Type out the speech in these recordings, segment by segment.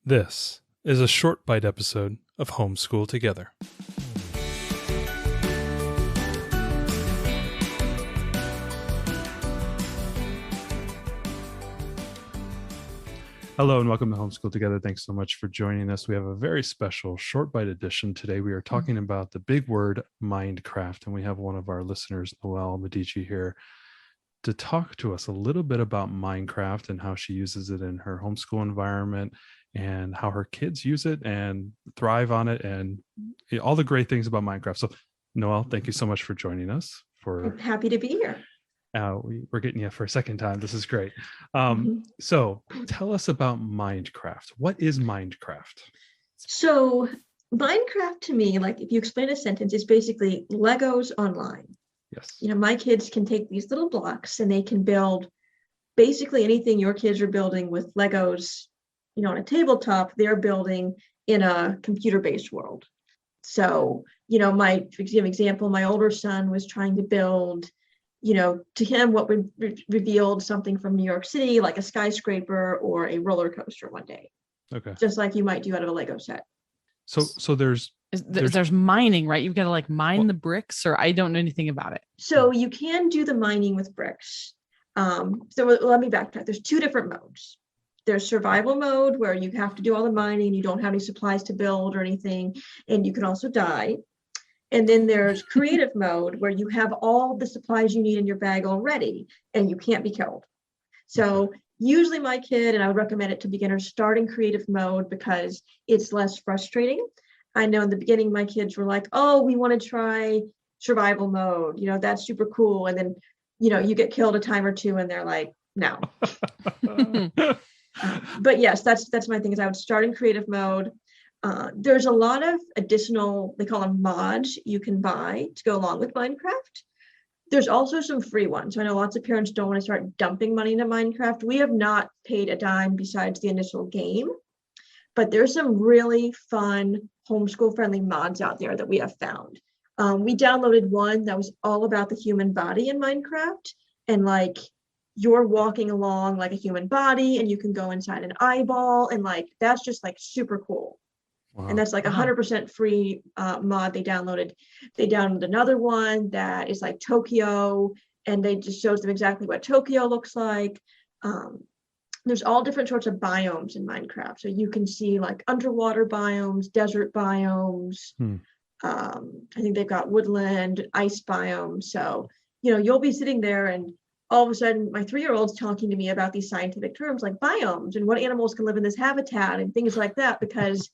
This is a short bite episode of Homeschool Together. Hello and welcome to Homeschool Together. Thanks so much for joining us. We have a very special short bite edition today. We are talking about the big word Minecraft, and we have one of our listeners, Noel Medici, here to talk to us a little bit about Minecraft and how she uses it in her homeschool environment and how her kids use it and thrive on it and all the great things about Minecraft. So, Noel, thank you so much for joining us. I'm happy to be here. We're getting you for a second time. This is great. So tell us about Minecraft. What is Minecraft? So Minecraft to me, like if you explain a sentence, is basically Legos online. Yes. You know, my kids can take these little blocks and they can build basically anything your kids are building with Legos, you know, on a tabletop, they're building in a computer-based world. So, you know, for example, my older son was trying to build, you know, to him, what would revealed something from New York City, like a skyscraper or a roller coaster one day. Okay. Just like you might do out of a Lego set. So there's mining, right? You've got to like mine the bricks, or I don't know anything about it. So you can do the mining with bricks. So let me backtrack. There's two different modes. There's survival mode where you have to do all the mining, you don't have any supplies to build or anything, and you can also die. And then there's creative mode where you have all the supplies you need in your bag already and you can't be killed. So usually my kid, and I would recommend it to beginners, start in creative mode because it's less frustrating. I know in the beginning, my kids were like, oh, we want to try survival mode. You know, that's super cool. And then, you know, you get killed a time or two and they're like, no. But yes, that's my thing is I would start in creative mode. There's a lot of additional, they call them mods, you can buy to go along with Minecraft. There's also some free ones. So I know lots of parents don't want to start dumping money into Minecraft. We have not paid a dime besides the initial game, but there's some really fun homeschool friendly mods out there that we have found. We downloaded one that was all about the human body in Minecraft, and like you're walking along like a human body and you can go inside an eyeball, and like that's just like super cool. Wow. And that's like 100% free mod they downloaded. They downloaded another one that is like Tokyo, and they just shows them exactly what Tokyo looks like. There's all different sorts of biomes in Minecraft. So you can see like underwater biomes, desert biomes. I think they've got woodland, ice biomes. So, you know, you'll be sitting there and all of a sudden my 3-year-old's talking to me about these scientific terms like biomes and what animals can live in this habitat and things like that, because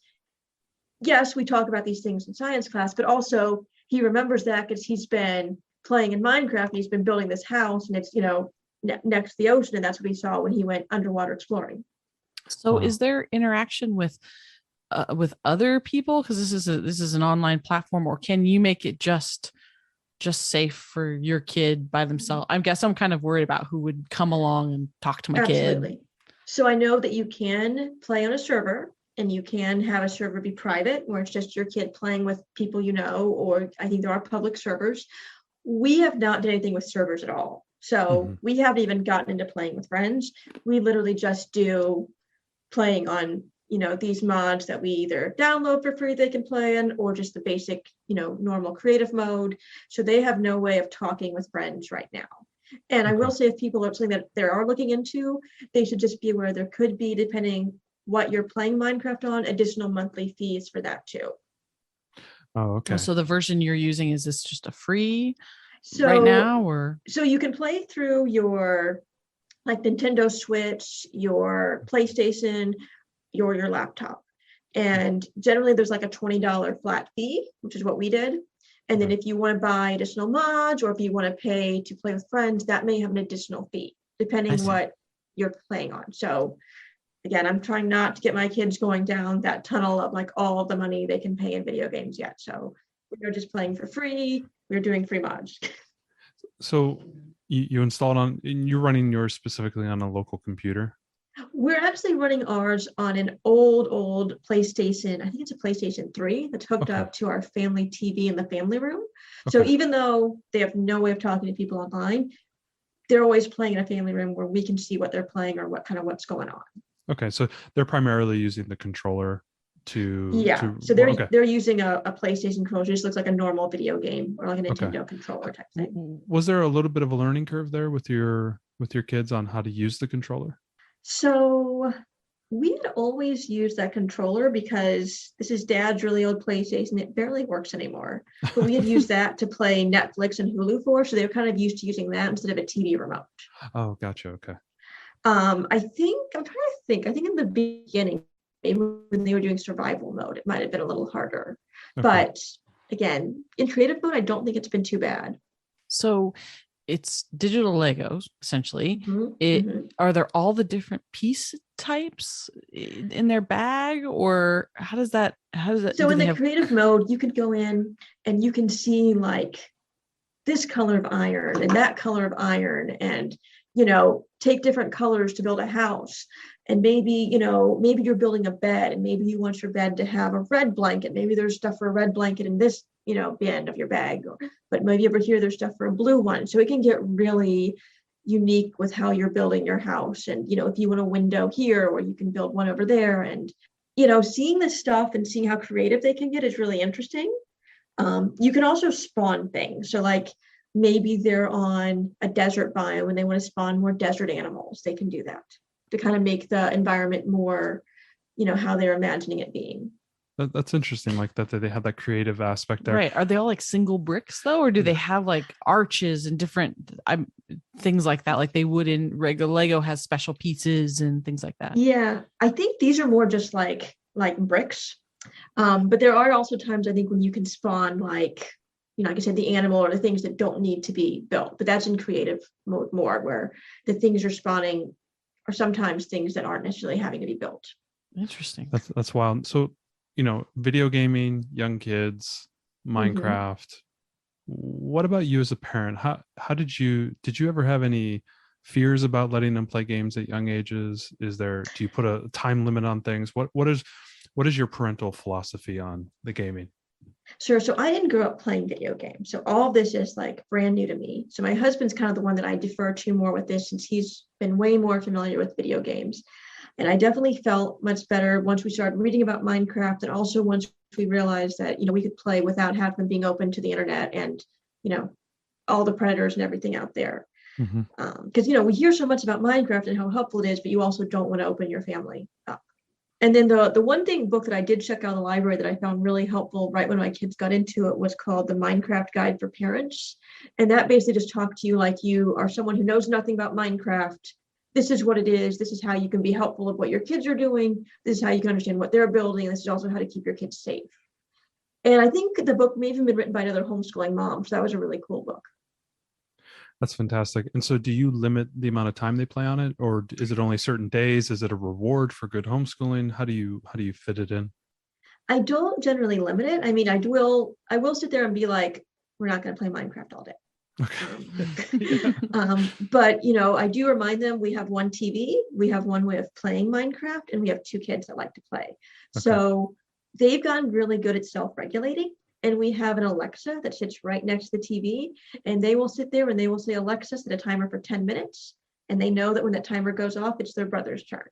yes, we talk about these things in science class, but also he remembers that because he's been playing in Minecraft and he's been building this house and it's, you know, next to the ocean. And that's what he saw when he went underwater exploring. So is there interaction with other people? Because this is an online platform, or can you make it just safe for your kid by themselves? I guess I'm kind of worried about who would come along and talk to my kid. So I know that you can play on a server, and you can have a server be private where it's just your kid playing with people you know, or I think there are public servers. We have not done anything with servers at all. So we haven't even gotten into playing with friends. We literally just do playing on, you know, these mods that we either download for free they can play in, or just the basic, you know, normal creative mode. So they have no way of talking with friends right now. And I will say, if people are something that they are looking into, they should just be aware there could be, depending what you're playing Minecraft on, additional monthly fees for that too. Oh, okay. So the version you're using, is this just a free right now, or? So you can play through your like Nintendo Switch, your PlayStation, your laptop. And generally there's like a $20 flat fee, which is what we did. And then if you want to buy additional mods, or if you want to pay to play with friends, that may have an additional fee, depending what you're playing on. So again, I'm trying not to get my kids going down that tunnel of like all of the money they can pay in video games yet. So we're just playing for free. We're doing free mods. So you installed and you're running yours specifically on a local computer? We're actually running ours on an old PlayStation. I think it's a PlayStation 3 that's hooked up to our family TV in the family room. So even though they have no way of talking to people online, they're always playing in a family room where we can see what they're playing or what's going on. Okay, so they're primarily using the controller Yeah, so okay. they're using a PlayStation controller. It just looks like a normal video game or like a Okay. Nintendo controller type thing. Was there a little bit of a learning curve there with your kids on how to use the controller? So we had always used that controller because this is dad's really old PlayStation. It barely works anymore. But we had used that to play Netflix and Hulu for, so they were kind of used to using that instead of a TV remote. Oh, gotcha. Okay. I think I'm trying to think. I think in the beginning, maybe when they were doing survival mode, it might have been a little harder. Okay. But again, in creative mode, I don't think it's been too bad. So it's digital Legos, essentially. Mm-hmm. Are there all the different piece types in their bag, or how does that? So in the creative mode, you could go in and you can see like this color of iron and that color of iron, and take different colors to build a house. And maybe you're building a bed, and maybe you want your bed to have a red blanket. Maybe there's stuff for a red blanket in this bin of your bag, but maybe over here there's stuff for a blue one. So it can get really unique with how you're building your house. And if you want a window here, or you can build one over there. And seeing this stuff and seeing how creative they can get is really interesting. You can also spawn things. So like maybe they're on a desert biome and they want to spawn more desert animals. They can do that to kind of make the environment more, how they're imagining it being. That's interesting. Like that they have that creative aspect there. Right. Are they all like single bricks though, or do they have like arches and different things like that? Like they would in regular Lego has special pieces and things like that. Yeah, I think these are more just like bricks. But there are also times I think when you can spawn like I said, the animal or the things that don't need to be built. But that's in creative mode more, where the things you're spawning are sometimes things that aren't necessarily having to be built. Interesting. That's wild. So, video gaming, young kids, Minecraft. What about you as a parent? How did you ever have any fears about letting them play games at young ages? Do you put a time limit on things? What is your parental philosophy on the gaming? Sure. So I didn't grow up playing video games. So all of this is like brand new to me. So my husband's kind of the one that I defer to more with this, since he's been way more familiar with video games. And I definitely felt much better once we started reading about Minecraft, and also once we realized that, we could play without having them being open to the internet and, all the predators and everything out there. Because, we hear so much about Minecraft and how helpful it is, but you also don't want to open your family up. And then the one book that I did check out in the library that I found really helpful right when my kids got into it was called The Minecraft Guide for Parents. And that basically just talked to you like you are someone who knows nothing about Minecraft. This is what it is. This is how you can be helpful of what your kids are doing. This is how you can understand what they're building. This is also how to keep your kids safe. And I think the book may have even been written by another homeschooling mom. So that was a really cool book. That's fantastic. And so do you limit the amount of time they play on it, or is it only certain days? Is it a reward for good homeschooling? How do you fit it in? I don't generally limit it. I mean, I will sit there and be like, we're not going to play Minecraft all day. Okay. But I do remind them we have one TV, we have one way of playing Minecraft, and we have two kids that like to play. Okay. So they've gotten really good at self-regulating. And we have an Alexa that sits right next to the TV, and they will sit there and they will say, Alexa, set a timer for 10 minutes. And they know that when that timer goes off, it's their brother's turn.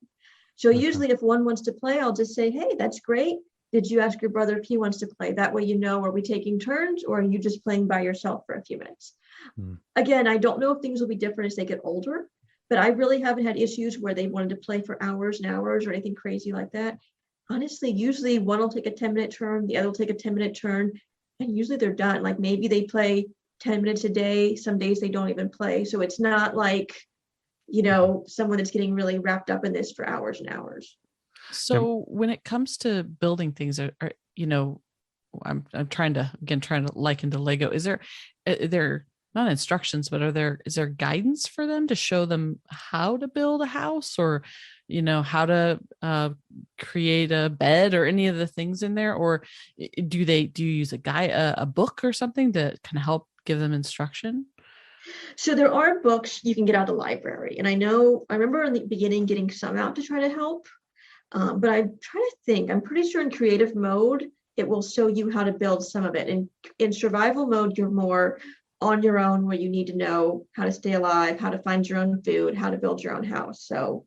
So usually if one wants to play, I'll just say, hey, that's great. Did you ask your brother if he wants to play? That way, are we taking turns, or are you just playing by yourself for a few minutes? Again, I don't know if things will be different as they get older, but I really haven't had issues where they wanted to play for hours and hours or anything crazy like that. Honestly, usually one will take a 10-minute turn, the other will take a 10-minute turn, and usually they're done. Like maybe they play 10 minutes a day. Some days they don't even play. So it's not like, someone that's getting really wrapped up in this for hours and hours. So when it comes to building things, I'm trying to liken to Lego. Is there not instructions, but is there guidance for them to show them how to build a house, or how to create a bed, or any of the things in there? Or do you use a book or something to kind of help give them instruction? So there are books you can get out of the library. And I remember in the beginning getting some out to try to help. But I'm trying to think, I'm pretty sure in creative mode, it will show you how to build some of it. And in survival mode, you're more on your own, where you need to know how to stay alive, how to find your own food, how to build your own house. So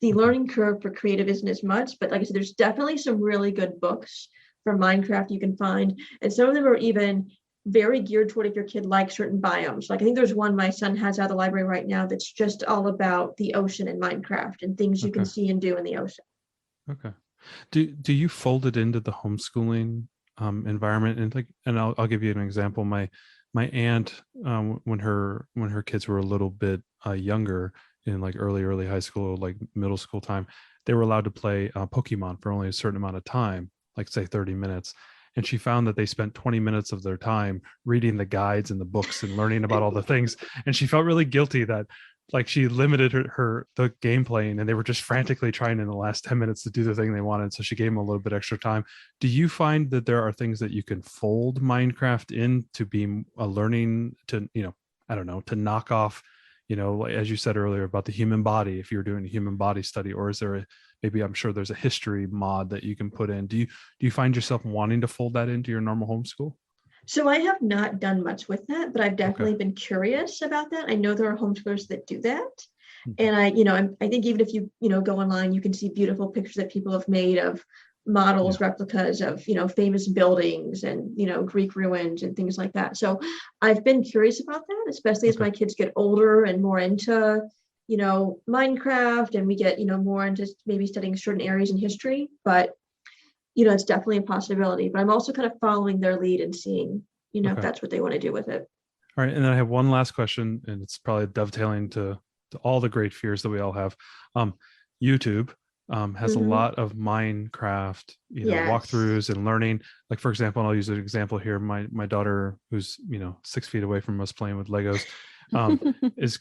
The Okay. learning curve for creative isn't as much, but like I said, there's definitely some really good books for Minecraft you can find. And some of them are even very geared toward if your kid likes certain biomes. Like I think there's one my son has out of the library right now that's just all about the ocean in Minecraft and things you can Okay. see and do in the ocean. Okay. Do you fold it into the homeschooling environment? And like, and I'll give you an example. My aunt, when her kids were a little bit younger, in like early high school, like middle school time, they were allowed to play Pokemon for only a certain amount of time, like say 30 minutes. And she found that they spent 20 minutes of their time reading the guides and the books and learning about all the things. And she felt really guilty that like she limited the game playing, and they were just frantically trying in the last 10 minutes to do the thing they wanted. So she gave them a little bit extra time. Do you find that there are things that you can fold Minecraft in to be a learning to, I don't know, to knock off, like, as you said earlier about the human body, if you're doing a human body study, or is there maybe I'm sure there's a history mod that you can put in. Do you find yourself wanting to fold that into your normal homeschool? So I have not done much with that, but I've Okay. definitely been curious about that. I know there are homeschoolers that do that. Mhm. And I think even if you go online, you can see beautiful pictures that people have made of models, replicas of, famous buildings and, Greek ruins and things like that. So I've been curious about that, especially as Okay. my kids get older and more into, Minecraft, and we get, more into maybe studying certain areas in history. But it's definitely a possibility, but I'm also kind of following their lead and seeing, if Okay. that's what they want to do with it. All right. And then I have one last question, and it's probably dovetailing to all the great fears that we all have. YouTube has a Mhm. lot of Minecraft, Yes. walkthroughs and learning. Like, for example, and I'll use an example here. My daughter, who's 6 feet away from us playing with Legos, um, is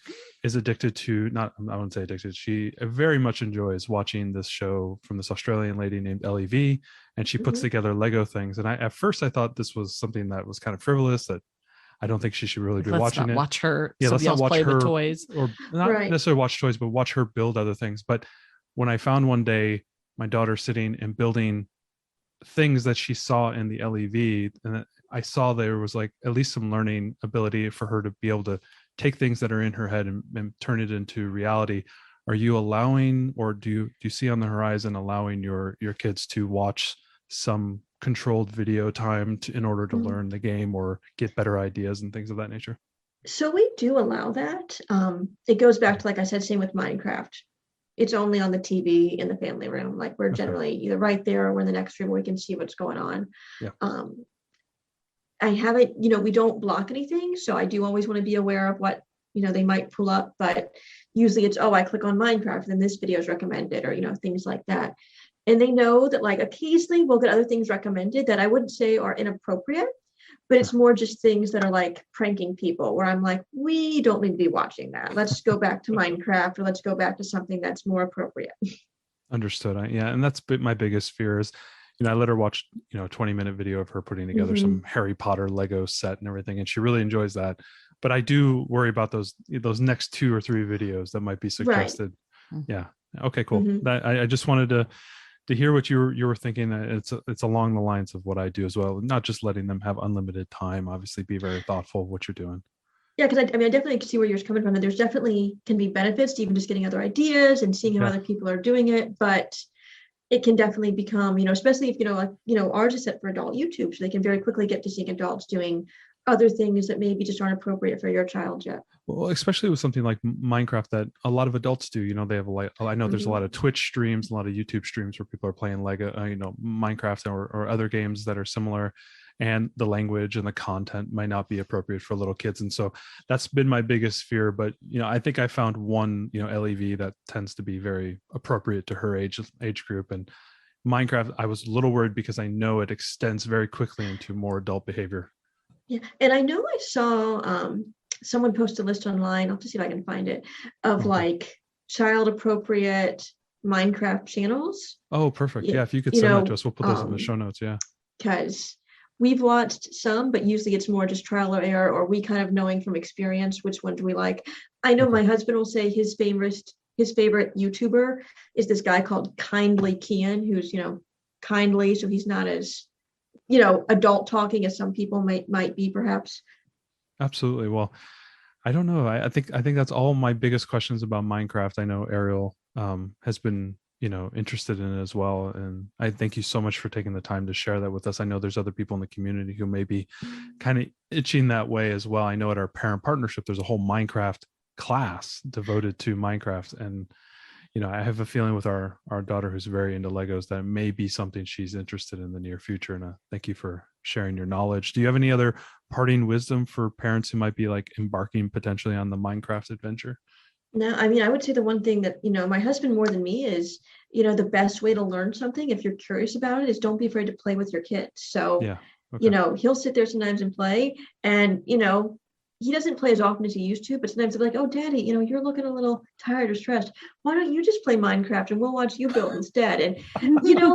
addicted to, not, I wouldn't say addicted. She very much enjoys watching this show from this Australian lady named LEV, and she puts Mhm. together Lego things. And at first I thought this was something that was kind of frivolous, that I don't think she should really be Let's watching not it. watch her, Yeah, let's somebody not else watch play with her, toys. or not Right. necessarily watch toys, but watch her build other things. But when I found one day my daughter sitting and building things that she saw in the LEV, and I saw there was like at least some learning ability for her to be able to take things that are in her head and turn it into reality. Are you allowing, or do you see on the horizon allowing your kids to watch some controlled video time in order to Mhm. learn the game or get better ideas and things of that nature? So we do allow that. It goes back to, like I said, same with Minecraft. It's only on the TV in the family room. Like we're Okay. generally either right there or we're in the next room where we can see what's going on. Yeah. I haven't, we don't block anything. So I do always want to be aware of what, they might pull up, but usually it's, oh, I click on Minecraft, then this video is recommended, or, things like that. And they know that like occasionally we'll get other things recommended that I wouldn't say are inappropriate, but it's more just things that are like pranking people where I'm like, we don't need to be watching that. Let's go back to Minecraft, or let's go back to something that's more appropriate. Understood. Yeah, and that's my biggest fear is, I let her watch, a 20-minute video of her putting together some Mhm. Harry Potter Lego set and everything, and she really enjoys that. But I do worry about those next 2 or 3 videos that might be Right. suggested. Yeah. Okay. Cool. Mhm. That I just wanted to hear what you were thinking. It's along the lines of what I do as well. Not just letting them have unlimited time. Obviously, be very thoughtful of what you're doing. Yeah, because I mean, I definitely see where you're coming from. That there's definitely can be benefits to even just getting other ideas and seeing how Yeah. other people are doing it, but it can definitely become, especially if like ours is set for adult YouTube, so they can very quickly get to seeing adults doing other things that maybe just aren't appropriate for your child yet. Well, especially with something like Minecraft that a lot of adults do. They have I know there's a lot Mhm. of Twitch streams, a lot of YouTube streams where people are playing Lego, Minecraft or other games that are similar, and the language and the content might not be appropriate for little kids. And so that's been my biggest fear. But I think I found one LEV that tends to be very appropriate to her age group. And Minecraft, I was a little worried because I know it extends very quickly into more adult behavior. Yeah, and I know I saw someone post a list online. I'll have to see if I can find it of Okay. like child appropriate Minecraft channels. Oh, perfect. Yeah, Yeah, if you could send that to us, we'll put those in the show notes. Yeah. because we've watched some, but usually it's more just trial or error, or we kind of knowing from experience which one do we like. I know Okay. my husband will say his favorite YouTuber is this guy called Kindly Kian, who's kindly, so he's not as adult talking as some people might be perhaps. Absolutely. Well, I don't know. I think that's all my biggest questions about Minecraft. I know Ariel has been, interested in it as well. And I thank you so much for taking the time to share that with us. I know there's other people in the community who may be kind of itching that way as well. I know at our parent partnership, there's a whole Minecraft class devoted to Minecraft. And, I have a feeling with our daughter who's very into Legos that it may be something she's interested in the near future. And thank you for sharing your knowledge. Do you have any other parting wisdom for parents who might be like embarking potentially on the Minecraft adventure? No, I mean, I would say the one thing that, my husband more than me is, the best way to learn something, if you're curious about it, is don't be afraid to play with your kids. So, Yeah. Okay. he'll sit there sometimes and play, and, he doesn't play as often as he used to, but sometimes I'm like, oh, daddy, you're looking a little tired or stressed. Why don't you just play Minecraft and we'll watch you build instead? And,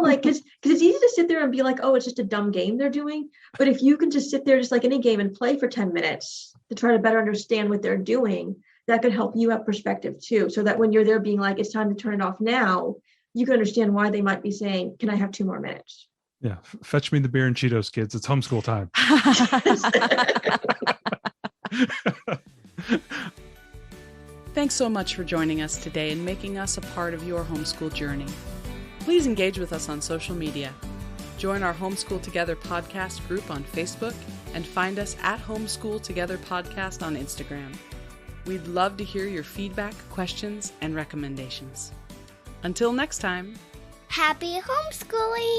like, because it's easy to sit there and be like, oh, it's just a dumb game they're doing. But if you can just sit there just like any game and play for 10 minutes to try to better understand what they're doing, that could help you have perspective too. So that when you're there being like, it's time to turn it off now, you can understand why they might be saying, can I have 2 more minutes? Yeah. Fetch me the beer and Cheetos, kids. It's homeschool time. Thanks so much for joining us today and making us a part of your homeschool journey. Please engage with us on social media. Join our Homeschool Together podcast group on Facebook and find us at Homeschool Together Podcast on Instagram. We'd love to hear your feedback, questions, and recommendations. Until next time. Happy homeschooling!